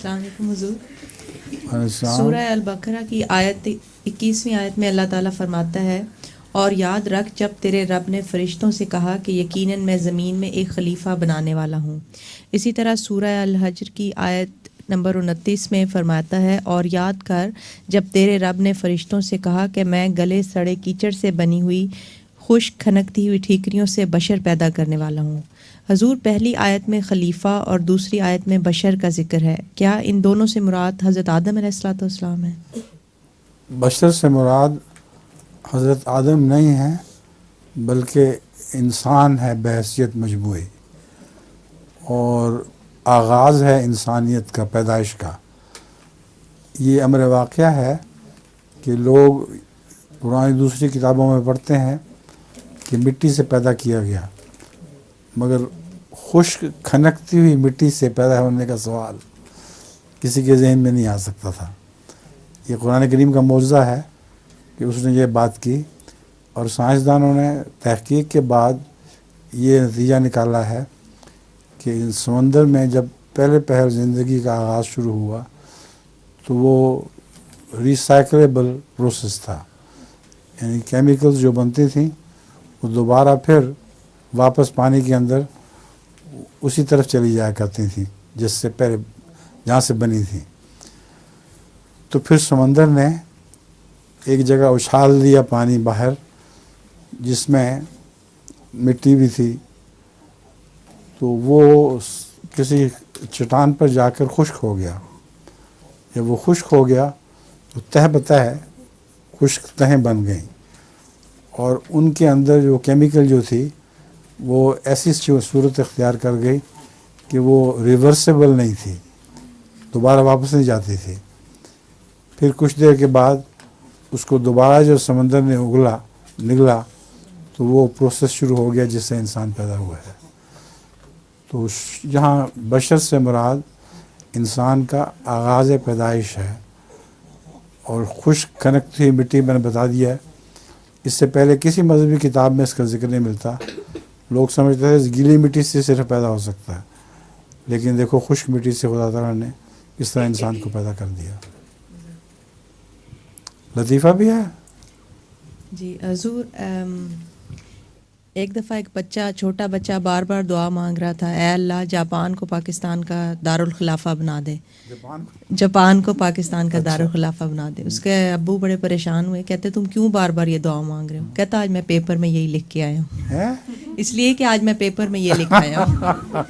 السلام علیکم حضور. سورہ البقرہ کی آیت 21ویں آیت میں اللہ تعالیٰ فرماتا ہے اور یاد رکھ جب تیرے رب نے فرشتوں سے کہا کہ یقیناً میں زمین میں ایک خلیفہ بنانے والا ہوں. اسی طرح سورہ الحجر کی آیت نمبر 29 میں فرماتا ہے اور یاد کر جب تیرے رب نے فرشتوں سے کہا کہ میں گلے سڑے کیچڑ سے بنی ہوئی خشک کھنکتی ہوئی ٹھیکریوں سے بشر پیدا کرنے والا ہوں. حضور پہلی آیت میں خلیفہ اور دوسری آیت میں بشر کا ذکر ہے. کیا ان دونوں سے مراد حضرت آدم علیہ الصلوۃ والسلام ہے؟ بشر سے مراد حضرت آدم نہیں ہے بلکہ انسان ہے بحیثیت مجموعی، اور آغاز ہے انسانیت کا، پیدائش کا. یہ امر واقعہ ہے کہ لوگ پرانی دوسری کتابوں میں پڑھتے ہیں کہ مٹی سے پیدا کیا گیا، مگر خشک کھنکتی ہوئی مٹی سے پیدا ہونے کا سوال کسی کے ذہن میں نہیں آ سکتا تھا. یہ قرآن کریم کا معجزہ ہے کہ اس نے یہ بات کی، اور سائنسدانوں نے تحقیق کے بعد یہ نتیجہ نکالا ہے کہ سمندر میں جب پہل زندگی کا آغاز شروع ہوا تو وہ ریسائکلیبل پروسیس تھا، یعنی کیمیکلز جو بنتی تھیں وہ دوبارہ پھر واپس پانی کے اندر اسی طرف چلی جایا کرتی تھیں جس سے پہلے جہاں سے بنی تھیں. تو پھر سمندر نے ایک جگہ اچھال دیا پانی باہر جس میں مٹی بھی تھی، تو وہ کسی چٹان پر جا کر خشک ہو گیا. جب وہ خشک ہو گیا تو تہ بتہ خشک تہیں بن گئیں، اور ان کے اندر جو کیمیکل جو تھی وہ ایسی صورت اختیار کر گئی کہ وہ ریورسیبل نہیں تھی، دوبارہ واپس نہیں جاتی تھی. پھر کچھ دیر کے بعد اس کو دوبارہ جو سمندر نے نگلا تو وہ پروسیس شروع ہو گیا جس سے انسان پیدا ہوا ہے. تو یہاں بشر سے مراد انسان کا آغاز پیدائش ہے، اور خشک کھنکتی ہوئی مٹی میں نے بتا دیا ہے. اس سے پہلے کسی مذہبی کتاب میں اس کا ذکر نہیں ملتا. لوگ سمجھتے ہیں گیلی مٹی سے صرف پیدا ہو سکتا ہے، لیکن دیکھو خشک مٹی سے خدا تعالیٰ نے کس طرح انسان کو پیدا کر دیا. لطیفہ بھی ہے. جی حضور، ایک دفعہ ایک چھوٹا بچہ بار بار دعا مانگ رہا تھا، اے اللہ جاپان کو پاکستان کا دارالخلافہ بنا دے، جاپان کو پاکستان کا دارالخلافہ بنا دے. اس کے ابو بڑے پریشان ہوئے، کہتے تم کیوں بار بار یہ دعا مانگ رہے ہو؟ کہتا آج میں پیپر میں یہی لکھ کے آیا ہوں. اس لیے کہ آج میں پیپر میں یہ لکھ آیا ہوں.